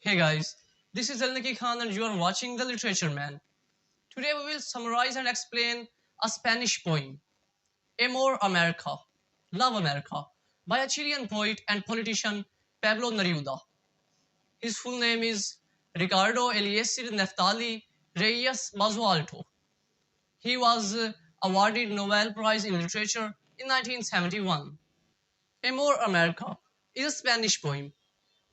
Hey guys, this is Naqi Khan and you are watching The Literature Man. Today we will summarize and explain a Spanish poem, Amor America, Love America, by a Chilean poet and politician Pablo Neruda. His full name is Ricardo Eliezer Neftali Reyes Basualto. He was awarded Nobel Prize in Literature in 1971. Amor America is a Spanish poem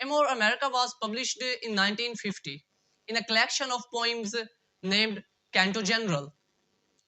Amor America was published in 1950 in a collection of poems named Canto General.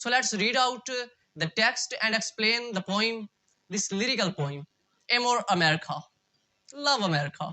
So let's read out the text and explain the poem, this lyrical poem, Amor America, Love America.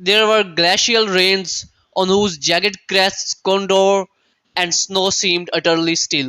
There were glacial rains on whose jagged crests condor and snow seemed utterly still.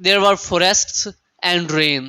There were forests and rain,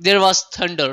There was thunder,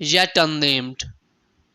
Yet unnamed,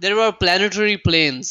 There were planetary plains,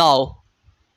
Now,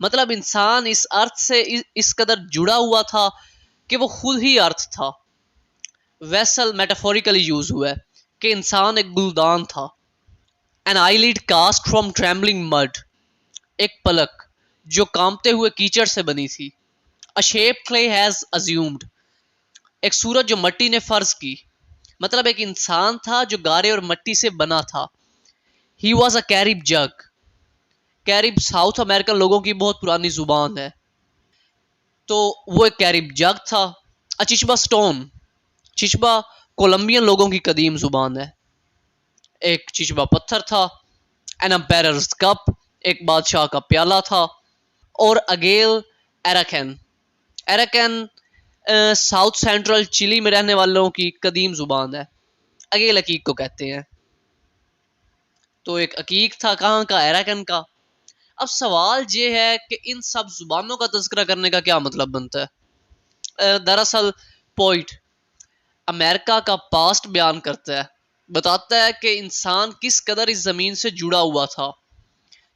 مطلب انسان اس ارتھ سے اس قدر جڑا ہوا تھا کہ وہ خود ہی ارتھ تھا. ویسل میٹافوریکلی یوز ہوا ہے کہ انسان ایک گلدان تھا. an eyelid cast from trembling mud, ایک پلک جو کامتے ہوئے کیچڑ سے بنی تھی. a shape clay has assumed, ایک صورت جو مٹی نے فرض کی. مطلب ایک انسان تھا جو گارے اور مٹی سے بنا تھا. he was a carib jug, Carib South American لوگوں کی بہت پرانی زبان ہے تو وہ ایک کیرب جگ تھا. چچبا سٹون, چچبا کولمبین لوگوں کی قدیم زبان ہے. ایک چچبا پتھر تھا. این امپیررز کپ, ایک بادشاہ کا پیالہ تھا. اور اگیل ایراکین, ایراکین ساؤتھ سینٹرل چلی میں رہنے والوں کی قدیم زبان ہے. اگیل عقیق کو کہتے ہیں. تو ایک عقیق تھا کہاں کا؟ ایراکین کا. اب سوال یہ ہے کہ ان سب زبانوں کا تذکرہ کرنے کا کیا مطلب بنتا ہے؟ دراصل پوئٹ امریکہ کا پاسٹ بیان کرتا ہے, بتاتا ہے کہ انسان کس قدر اس زمین سے جڑا ہوا تھا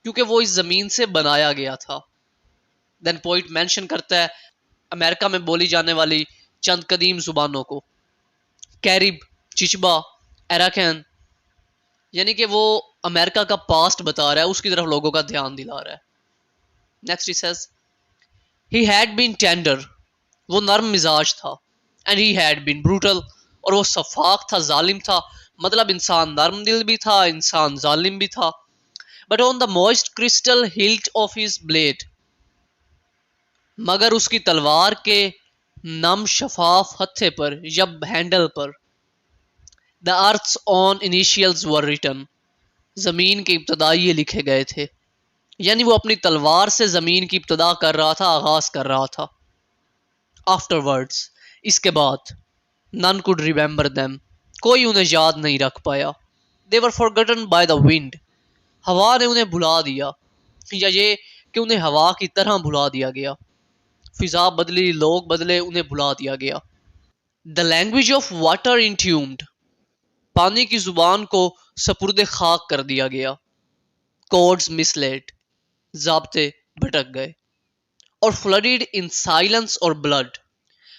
کیونکہ وہ اس زمین سے بنایا گیا تھا. دین پوئٹ مینشن کرتا ہے امریکہ میں بولی جانے والی چند قدیم زبانوں کو, کیرب, چچبا, ایراکین, یعنی کہ وہ امریکہ کا پاسٹ بتا رہا ہے, اس کی طرف لوگوں کا دھیان دلا رہا ہے. Next he says, he had been tender, وہ نرم مزاج تھا. and he had been brutal, اور وہ شفاق تھا, ظالم تھا. مطلب انسان نرم دل بھی تھا, انسان ظالم بھی تھا. but on the moist crystal hilt of his blade, مگر اس کی تلوار کے نم شفاف ہتھے پر یا handle per, the earth's own initials were written, زمین کے ابتدائی لکھے گئے تھے. یعنی وہ اپنی تلوار سے زمین کی ابتدا کر رہا تھا, آغاز کر رہا تھا. afterwards, اس کے بعد, none could remember them, کوئی انہیں یاد نہیں رکھ پایا. they were forgotten by the wind, ہوا نے انہیں بھلا دیا, یا یہ کہ انہیں ہوا کی طرح بھلا دیا گیا. فضا بدلی, لوگ بدلے, انہیں بھلا دیا گیا. the language of water entombed, پانی کی زبان کو سپرد خاک کر دیا گیا. codes misled, ضابطے بھٹک گئے. اور flooded in silence اور blood,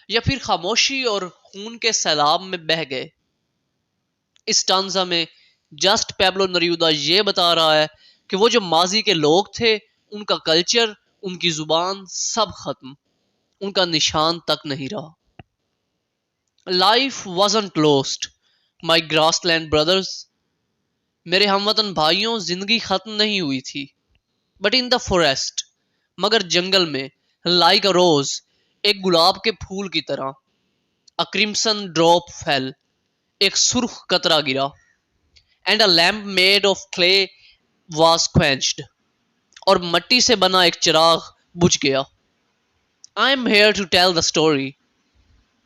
یا پھر خاموشی اور خون کے سیلاب میں بہہ گئے. اس ٹانزا میں جسٹ پیبلو نریودا یہ بتا رہا ہے کہ وہ جو ماضی کے لوگ تھے ان کا کلچر, ان کی زبان سب ختم, ان کا نشان تک نہیں رہا. Life wasn't lost, my grassland brothers, میرے ہموطن بھائیوں زندگی ختم نہیں ہوئی تھی. But in the forest, مگر جنگل میں, like a rose, ایک گلاب کے پھول کی طرح, a crimson drop fell, ایک سرخ قطرہ گرا. and a lamp made of clay was quenched, اور مٹی سے بنا ایک چراغ بجھ گیا. I am here to tell the story,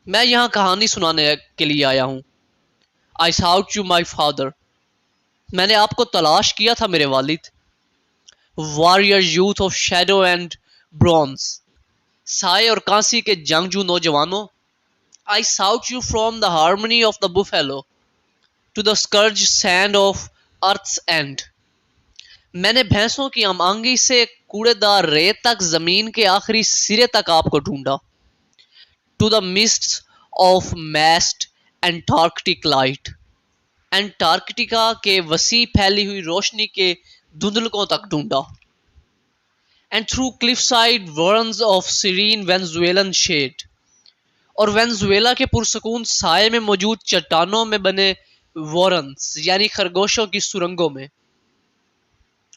میں یہاں کہانی سنانے کے لیے آیا ہوں. I sought you my father, میں نے آپ کو تلاش کیا تھا میرے والد. Warrior youth of shadow and bronze, سائے اور کانسی کے جنگجو نوجوانوں. I sought you from the harmony of the buffalo to the scourge sand of earth's end, میں نے بھینسوں کی ہم آہنگی سے کوڑے دار ریت تک زمین کے آخری سرے تک آپ کو ڈھونڈا. to the mists of massed Antarctic light, Antarctica کے وسیع پھیلی ہوئی روشنی کے دھندلکوں تک ڈھونڈا. and through cliffside warrens of serene Venezuelan shade, اور وینزویلا کے پرسکون سائے میں موجود چٹانوں میں بنے وارنز یعنی خرگوشوں کی سرنگوں میں.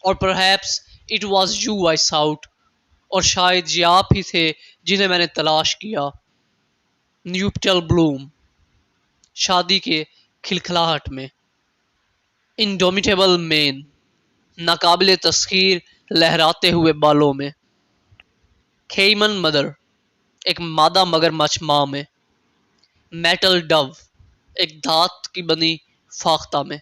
اور perhaps it was you I sought, اور شاید یہ آپ ہی تھے جنہیں میں نے تلاش کیا. نیوپٹل بلوم, شادی کے کھلکھلاہٹ میں. انڈومیٹیبل مین, ناقابل تسخیر لہراتے ہوئے بالوں میں. کھیمن مدر, ایک مادہ مگرمچھ ماں میں. میٹل ڈو, ایک دھات کی بنی فاختہ میں.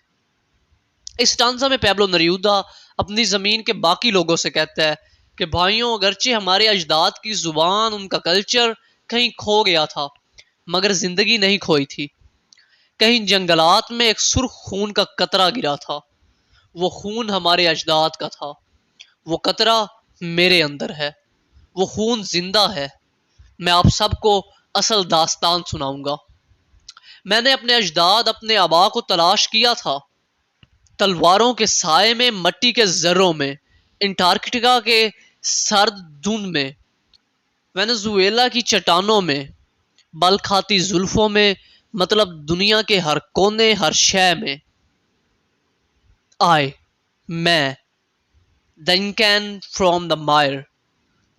اس ٹانزا میں پیبلو نریودا اپنی زمین کے باقی لوگوں سے کہتا ہے کہ بھائیوں اگرچہ ہمارے اجداد کی زبان, ان کا کلچر کہیں کھو گیا تھا مگر زندگی نہیں کھوئی تھی. کہیں جنگلات میں ایک سرخ خون کا قطرہ گرا تھا, وہ خون ہمارے اجداد کا تھا, وہ قطرہ میرے اندر ہے. وہ خون زندہ ہے. میں آپ سب کو اصل داستان سناؤں گا. میں نے اپنے اجداد اپنے آبا کو تلاش کیا تھا، تلواروں کے سائے میں، مٹی کے ذروں میں، انٹارکٹیکا کے سرد دھند میں، وینزویلا کی چٹانوں میں، بل کھاتی زلفوں میں، مطلب دنیا کے ہر کونے، ہر شے میں. آئے میں دنکین فرام دا مائر،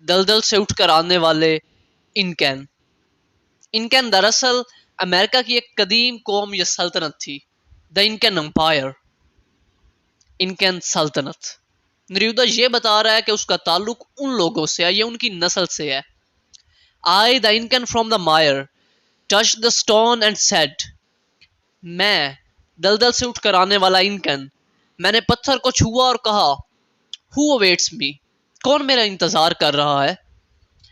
دلدل سے اٹھ کر آنے والے انکین. انکین دراصل امریکہ کی ایک قدیم قوم یا سلطنت تھی. دا انکین امپائر، انکین سلطنت. نریودا یہ بتا رہا ہے کہ اس کا تعلق ان لوگوں سے ہے، یہ ان کی نسل سے ہے. I, the Incan from the mire, touched the stone and said. میں دلدل سے اٹھ کر آنے والا انکن، میں نے پتھر کو چھوا اور کہا Who awaits me؟ کون میرا انتظار کر رہا ہے؟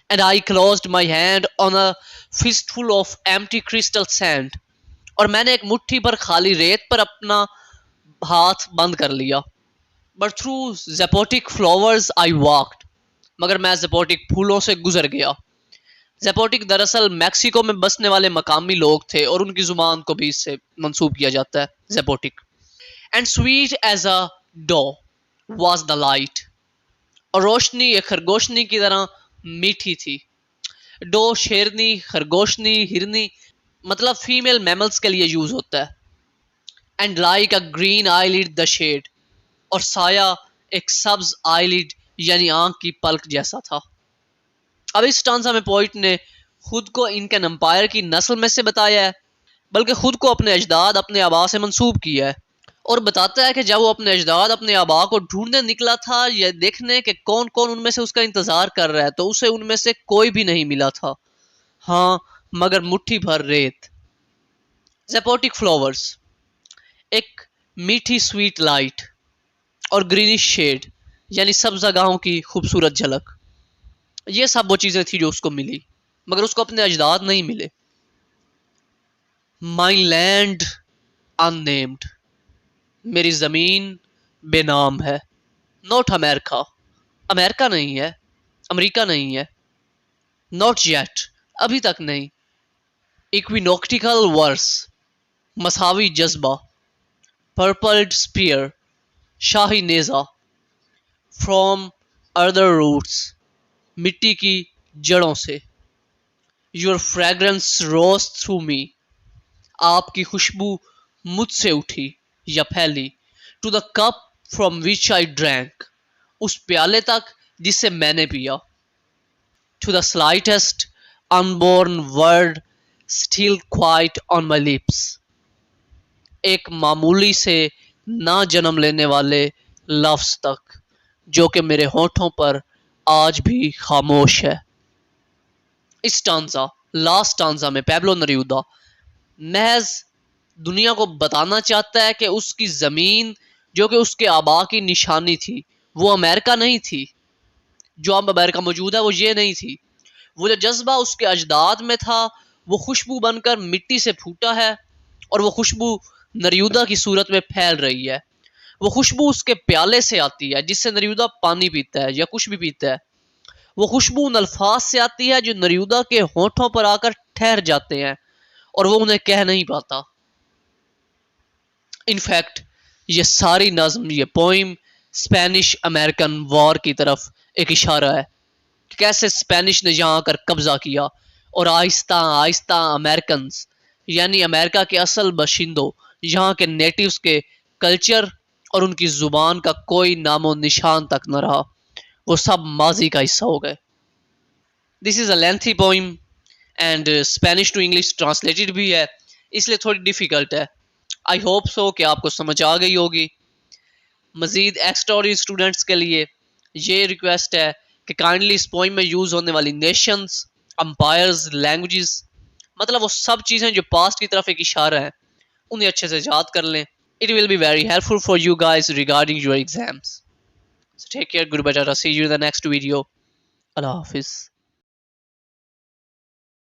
And I closed my hand on a fistful of empty crystal sand. اور میں نے ایک مٹھی پر خالی ریت پر اپنا ہاتھ بند کر لیا. But through zapotic flowers I walked. مگر میں زپوٹک پھولوں سے گزر گیا. زیپوٹک دراصل میکسیکو میں بسنے والے مقامی لوگ تھے اور ان کی زبان کو بھی اس سے منسوب کیا جاتا ہے، Zapotec. And sweet as a dew was the light. اور روشنی ایک خرگوشنی کی طرح میٹھی تھی. ڈو شیرنی، خرگوشنی، ہرنی، مطلب فیمیل میملز کے لیے یوز ہوتا ہے. And like a green eyelid the shade. اور سایہ ایک سبز آئی لڈ یعنی آنکھ کی پلک جیسا تھا. اب اس ٹانسا میں پوئٹ نے خود کو انکن امپائر کی نسل میں سے بتایا ہے، بلکہ خود کو اپنے اجداد اپنے آبا سے منسوب کیا ہے، اور بتاتا ہے کہ جب وہ اپنے اجداد اپنے آبا کو ڈھونڈنے نکلا تھا یہ دیکھنے کہ کون کون ان میں سے اس کا انتظار کر رہا ہے، تو اسے ان میں سے کوئی بھی نہیں ملا تھا، ہاں مگر مٹھی بھر ریت. زیپوٹک فلاورز، ایک میٹھی سویٹ لائٹ اور گرینش شیڈ یعنی سبزہ گاہوں کی خوبصورت جھلک. یہ سب وہ چیزیں تھی جو اس کو ملی، مگر اس کو اپنے اجداد نہیں ملے. مائی لینڈ ان نیمڈ، میری زمین بے نام ہے. نوٹ امریکہ، امریکہ نہیں ہے، امریکہ نہیں ہے. نوٹ یٹ، ابھی تک نہیں. ایکوینوکٹیکل ورس، مساوی جذبہ. پرپلڈ spare, shahi نیزہ. From other roots, مٹی کی جڑوں سے. Your fragrance rose through me, آپ کی خوشبو مجھ سے اٹھی یا پھیلی. To the cup from which I drink, اس پیالے تک جسے میں نے پیا. To the slightest unborn word still quiet on my lips, ایک معمولی سے نہ جنم لینے والے لفظ تک جو کہ میرے ہونٹوں پر آج بھی خاموش ہے. اس ٹانزا، لاسٹ ٹانزا میں پیبلو نریودا محض دنیا کو بتانا چاہتا ہے کہ اس کی زمین جو کہ اس کے آبا کی نشانی تھی وہ امریکہ نہیں تھی. جو اب امریکہ موجود ہے وہ یہ نہیں تھی. وہ جو جذبہ اس کے اجداد میں تھا وہ خوشبو بن کر مٹی سے پھوٹا ہے، اور وہ خوشبو نریودا کی صورت میں پھیل رہی ہے. وہ خوشبو اس کے پیالے سے آتی ہے جس سے نریودا پانی پیتا ہے یا کچھ بھی پیتا ہے. وہ خوشبو ان الفاظ سے آتی ہے جو نریودا کے ہونٹوں پر آ کر ٹھہر جاتے ہیں اور وہ انہیں کہہ نہیں پاتا. انفیکٹ یہ ساری نظم، یہ پوئم اسپینش امریکن وار کی طرف ایک اشارہ ہے کہ کیسے اسپینش نے یہاں آ کر قبضہ کیا اور آہستہ آہستہ امریکنز یعنی امریکہ کے اصل باشندوں، یہاں کے نیٹیوز کے کلچر اور ان کی زبان کا کوئی نام و نشان تک نہ رہا، وہ سب ماضی کا حصہ ہو گئے. This is a lengthy poem and Spanish to English translated بھی ہے، اس لیے تھوڑی ڈیفیکلٹ ہے. آئی ہوپ سو کہ آپ کو سمجھ آ گئی ہوگی. مزید ایکسٹرا اسٹوڈنٹس کے لیے یہ ریکویسٹ ہے کہ کائنڈلی اس پوئم میں یوز ہونے والی نیشنز، امپائرز، لینگویجز، مطلب وہ سب چیزیں جو پاسٹ کی طرف ایک اشارہ ہے، انہیں اچھے سے یاد کر لیں. It will be very helpful for you guys regarding your exams. So take care, good bye, see you in the next video. Allah Hafiz.